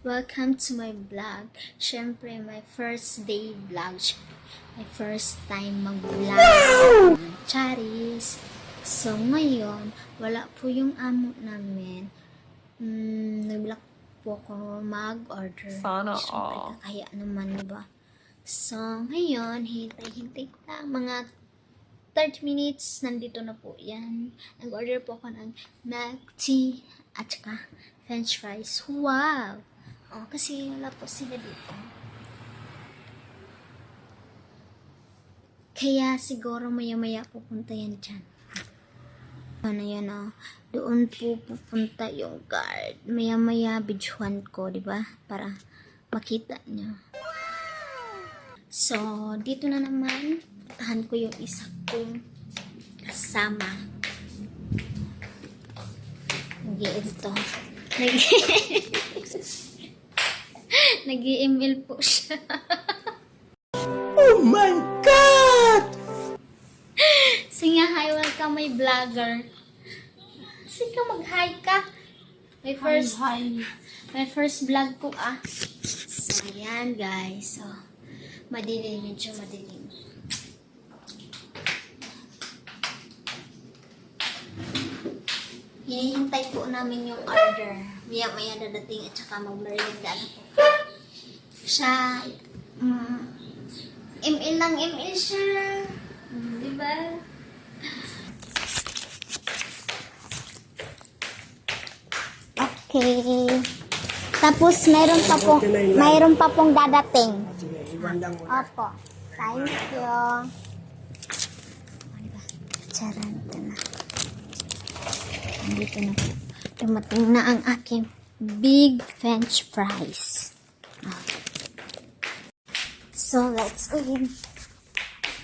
Welcome to my vlog. Siyempre, my first day vlog. My first time mag-vlog. Charis. So, ngayon, wala po yung amo namin. Nag-vlog po ako mag-order. Sana Siyempre, kaya naman, diba? So, ngayon, hintay ko lang mga 30 minutes, nandito na po yan. Nag-order po ako ng milk tea at saka french fries. Wow! Oh, kasi wala po sila dito. Kaya siguro maya-maya pupunta yan dyan. Ano yan, oh. Doon po pupunta yung guard. Maya-maya videohan ko, diba? Para makita nyo. So, dito na naman. Puntahan ko yung isa kong kasama. Nag-i-ito. Nag-i-email po siya. Oh my God! Sige nga, hi, welcome my vlogger. Sige ka, mag-hi ka. My first vlog po So, ayan guys. So, madilim, medyo madilim. Hinihintay po namin yung order. Maya-maya dadating at saka mag-merienda na po. Siya, ML ng ML siya. Diba? Okay. Tapos, mayroon pa pong dadating. Opo. Thank you. Charan ito na. Dito na po. Dumating na ang aking big french fries. So, let's go in.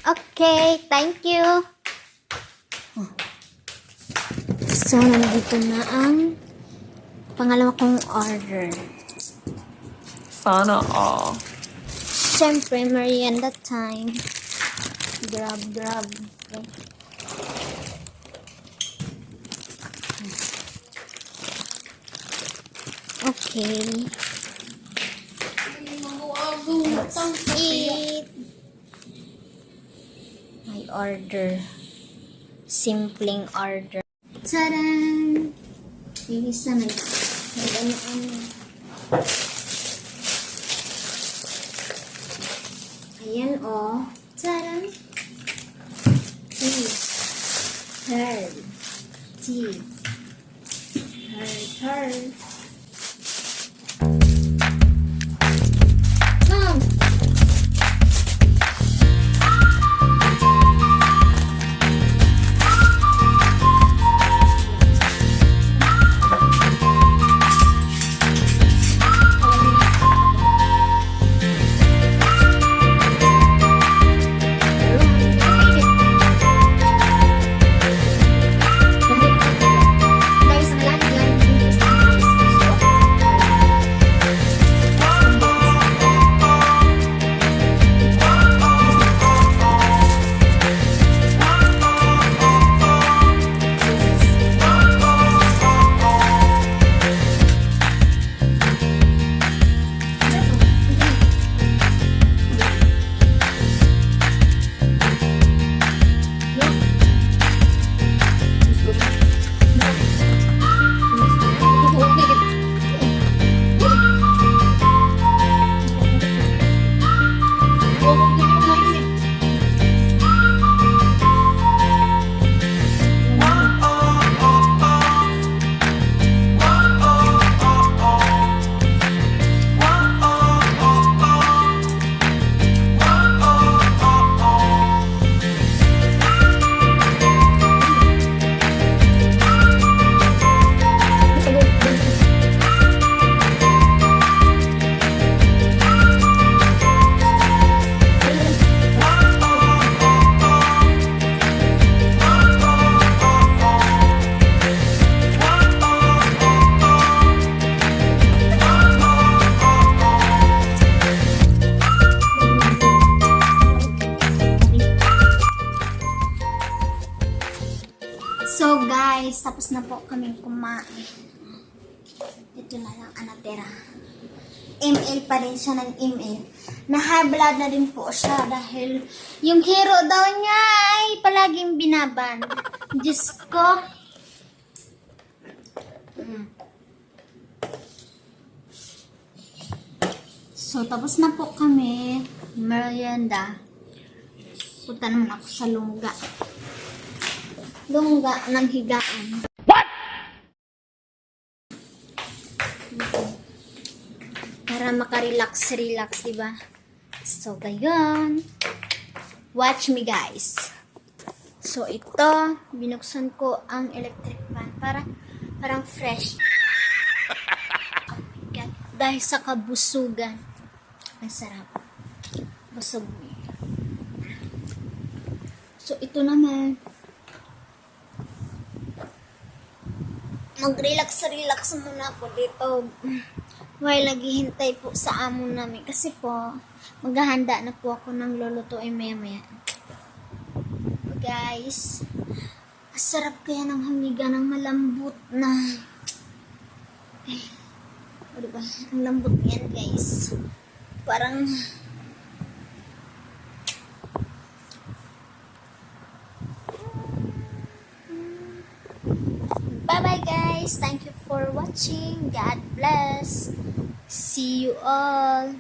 Okay, thank you. So, nandito na ang pangalawa kong order. Sana all. Siyempre, merienda time. Grab. Okay. Okay. Let's eat. My order. Simpleng order. Tadaan! Yung isa na ano. Ayan o. Tadaan! Tea. Herb. Tea. Herb. So guys, tapos na po kaming kumain. Ito na lang ang natira. ml pa rin siya ng ml. Na high blood na din po siya dahil yung hero daw niya ay palaging binaban. Diyos ko. So, tapos na po kami. Merienda. Punta naman ako sa lungga. Lungga ng higaan. Para makarelax-relax, diba? So, gayon. Watch me, guys. So, ito, binuksan ko ang electric fan para parang fresh. Oh my God. Dahil sa kabusugan. Ang sarap. Busog niya. So, ito naman. Mag-relax muna ako dito. While naghihintay po sa amo namin. Kasi po, maghahanda na po ako ng lulutuin maya-maya. Guys, sarap kaya ng hamiga ng malambot na. O diba? Ang lambot yan, guys. Parang bye-bye, guys. Thank you for watching. God bless. See you all.